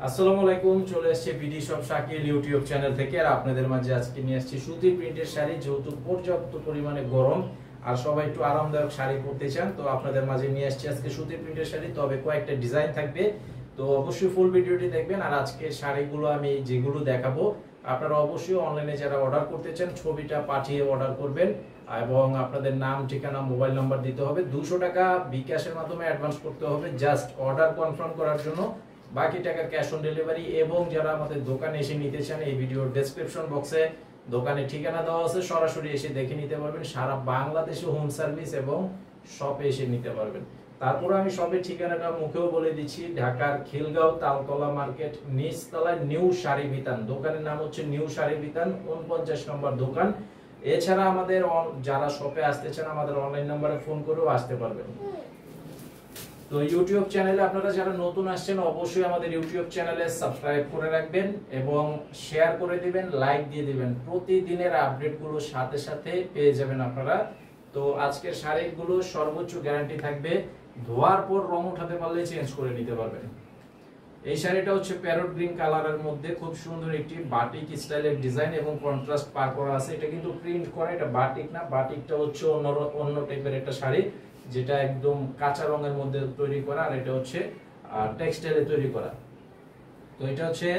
আসসালামু আলাইকুম, চলে এসেছে BD shop Shakil YouTube channel থেকে। আর আপনাদের মাঝে আজকে নিয়ে আসছি সুতির প্রিন্টের শাড়ি। যেহেতু পর্যাপ্ত পরিমাণে গরম আর সবাই একটু আরামদায়ক শাড়ি পরতে চান, তো আপনাদের মাঝে নিয়ে আসছি আজকে সুতির প্রিন্টের শাড়ি। তবে কয়েকটা ডিজাইন থাকবে, তো অবশ্যই ফুল ভিডিওটি দেখবেন। আর আজকে শাড়িগুলো আমি যেগুলো দেখাবো, আপনারা অবশ্যই অনলাইনে যারা অর্ডার করতে চান ছবিটা পাঠিয়ে অর্ডার করবেন এবং আপনাদের নাম, ঠিকানা, মোবাইল নাম্বার দিতে হবে। 200 টাকা বিকাশের মাধ্যমে অ্যাডভান্স করতে হবে জাস্ট অর্ডার কনফার্ম করার জন্য। বাকি টাকা ক্যাশ অন ডেলিভারি। এবং যারা আমাদের দোকানে এসে নিতে চান, এই ভিডিওর ডেসক্রিপশন বক্সে দোকানের ঠিকানা দেওয়া আছে, সরাসরি এসে দেখে নিতে পারবেন। সারা বাংলাদেশে হোম সার্ভিস এবং শপে এসে নিতে পারবেন। তারপর আমি শপের ঠিকানাটা মুখেও বলে দিচ্ছি, ঢাকার খিলগাঁও তালতলা মার্কেট নিচতলায় নিউ শাড়ি বিতান। দোকানের নাম হচ্ছে নিউ শাড়ি বিতান, 49 নম্বর দোকান। এছাড়া আমাদের যারা শপে আসতে চান আমাদের অনলাইন নাম্বারে ফোন করেও আসতে পারবেন। তো ইউটিউব চ্যানেলে আপনারা যারা নতুন আসছেন অবশ্যই আমাদের ইউটিউব চ্যানেলে সাবস্ক্রাইব করে রাখবেন এবং শেয়ার করে দিবেন, লাইক দিয়ে দিবেন। প্রতিদিনের আপডেটগুলো সাথে সাথে পেয়ে যাবেন আপনারা। তো আজকের শাড়িগুলো সর্বোচ্চ গ্যারান্টি থাকবে, ধোয়ার পর রং উঠাতে পারলে চেঞ্জ করে নিতে পারবেন। এই শাড়িটা হচ্ছে প্যারট গ্রিন কালারের মধ্যে খুব সুন্দর একটি বাটিক স্টাইলের ডিজাইন এবং কন্ট্রাস্ট পার করা আছে। এটা কিন্তু প্রিন্ট করা, এটা বাটিক না। বাটিকটা হচ্ছে অন্য টাইপের একটা শাড়ি, যেটা একদম কাঁচা রঙের মধ্যে তৈরি করা, আর এটা হচ্ছে টেক্সটাইলে তৈরি করা। তো এটা হচ্ছে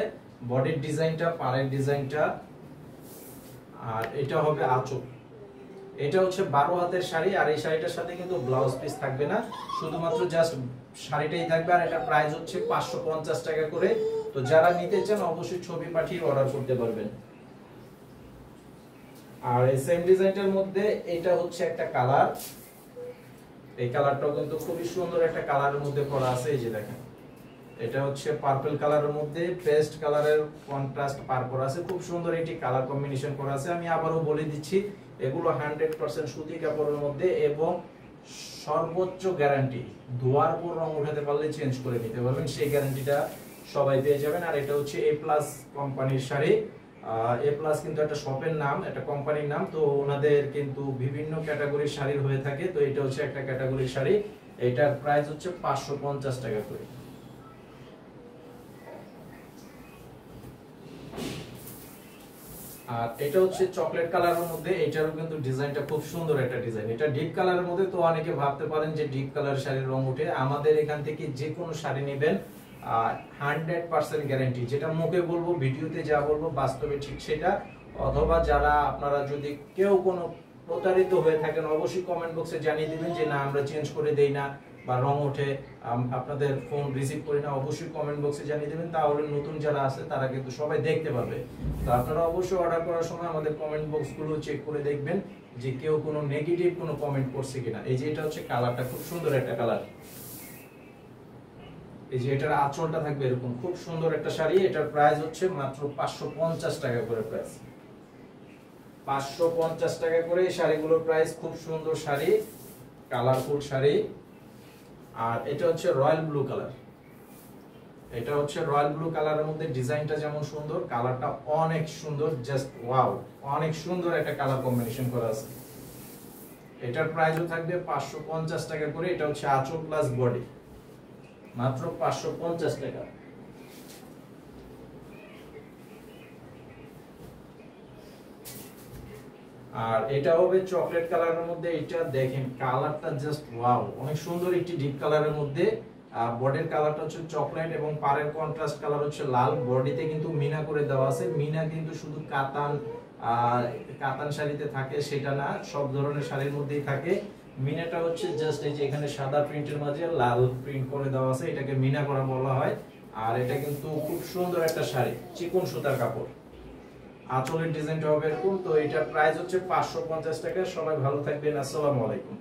বডির ডিজাইনটা, পাড়ের ডিজাইনটা, আর এটা হবে আঁচল। এটা হচ্ছে 12 হাতের শাড়ি, আর এই শাড়িটার সাথে কিন্তু ব্লাউজ পিস থাকবে না, শুধুমাত্র জাস্ট শাড়িটাই থাকবে। আর এটা প্রাইস হচ্ছে 550 টাকা করে। তো যারা নিতে চান অবশ্যই ছবি পাঠিয়ে অর্ডার করতে পারবেন। আর এই সেম ডিজাইনটার মধ্যে এটা হচ্ছে একটা কালার, এই কালারটাও কিন্তু খুবই সুন্দর একটা কালারের মধ্যে করা আছে। এই যে দেখেন, এটা হচ্ছে পার্পল কালারের মধ্যে পেস্ট কালারের কন্ট্রাস্ট পার করা আছে। খুব সুন্দর একটি কালার কম্বিনেশন করা আছে। আমি আবারও বলে দিচ্ছি, এগুলো 100% সুতি কাপড়ের মধ্যে এবং সর্বোচ্চ গ্যারান্টি, ধোয়ার পর রং উঠাতে পারলে চেঞ্জ করে নিতে পারবেন, সেই গ্যারান্টিটা সবাই পেয়ে যাবেন। আর এটা হচ্ছে এ প্লাস কোম্পানির শাড়ি। এ প্লাস কিন্তু একটা শপের নাম, একটা কোম্পানির নাম। তো ওনাদের কিন্তু বিভিন্ন ক্যাটাগরির শাড়ি হয়ে থাকে, তো এটা হচ্ছে একটা ক্যাটাগরির শাড়ি। এটার প্রাইস হচ্ছে 550 টাকা করে। আর এটা হচ্ছে চকলেট কালারের মধ্যে, এটারও কিন্তু ডিজাইনটা খুব সুন্দর একটা ডিজাইন। এটা ডিপ কালারের মধ্যে, তো অনেকে ভাবতে পারেন যে ডিপ কালার শাড়ির রং ওঠে। আমাদের এখান থেকে যে কোনো শাড়ি নেবেন 100% গ্যারান্টি। যেটা মুখে বলবো, ভিডিওতে যা বলবো বাস্তবে ঠিক সেটা। অথবা যারা আপনারা যদি কেউ কোনো প্রতারিত হয়ে থাকেন অবশ্যই কমেন্ট বক্সে জানিয়ে দিবেন যে না আমরা চেঞ্জ করে দেই না বা রং ওঠে, আপনাদের ফোন রিসিভ করি না। অবশ্যই কমেন্ট বক্সে জানিয়ে দেবেন, তাহলে নতুন যারা আছে তারা কিন্তু সবাই দেখতে পাবে। তো আপনারা অবশ্যই অর্ডার করার সময় আমাদের কমেন্ট বক্সগুলো চেক করে দেখবেন যে কেউ কোনো নেগেটিভ কোনো কমেন্ট করছে কিনা। এই যে এটা হচ্ছে কালারটা, খুব সুন্দর একটা কালার। এই যে এটার আঁচলটা থাকবে এরকম, খুব সুন্দর একটা শাড়ি। এটার প্রাইস হচ্ছে মাত্র 550 টাকা করে। প্রাইস 550 টাকা করে এই শাড়িগুলোর প্রাইস। খুব সুন্দর শাড়ি, কালারফুল শাড়ি। আর এটা হচ্ছে রয়্যাল ব্লু কালার। এটা হচ্ছে রয়্যাল ব্লু কালারের মধ্যে ডিজাইনটা যেমন সুন্দর, কালারটা অনেক সুন্দর, জাস্ট ওয়াও, অনেক সুন্দর একটা কালার কম্বিনেশন করা আছে। এটার প্রাইসও থাকবে 550 টাকা করে। এটা হচ্ছে আঁচল প্লাস বডি, মাত্র 550 টাকা। আর এটা হবে চকলেট কালারের মধ্যে। এটা দেখেন কালারটা জাস্ট ওয়াও, অনেক সুন্দর একটি ডিপ কালারের মধ্যে। বডির কালারটা হচ্ছে চকলেট এবং পাড়ের কন্ট্রাস্ট কালার হচ্ছে লাল। বডিতে কিন্তু মিনা করে দেওয়া আছে। মিনা কিন্তু শুধু কাতান শাড়িতে থাকে সেটা না, সব ধরনের শাড়ির মধ্যেই থাকে। মিনাটা হচ্ছে জাস্ট এই যে এখানে সাদা প্রিন্টের মাঝে লাল প্রিন্ট করে দেওয়া আছে, এটাকে মিনা করা বলা হয়। আর এটা কিন্তু খুব সুন্দর একটা শাড়ি, চিকন সুতার কাপড়। আঁচলের ডিজাইনটা হবে এরকম। তো এটার প্রাইস হচ্ছে 550 টাকা। সবাই ভালো থাকবেন, আসসালামু আলাইকুম।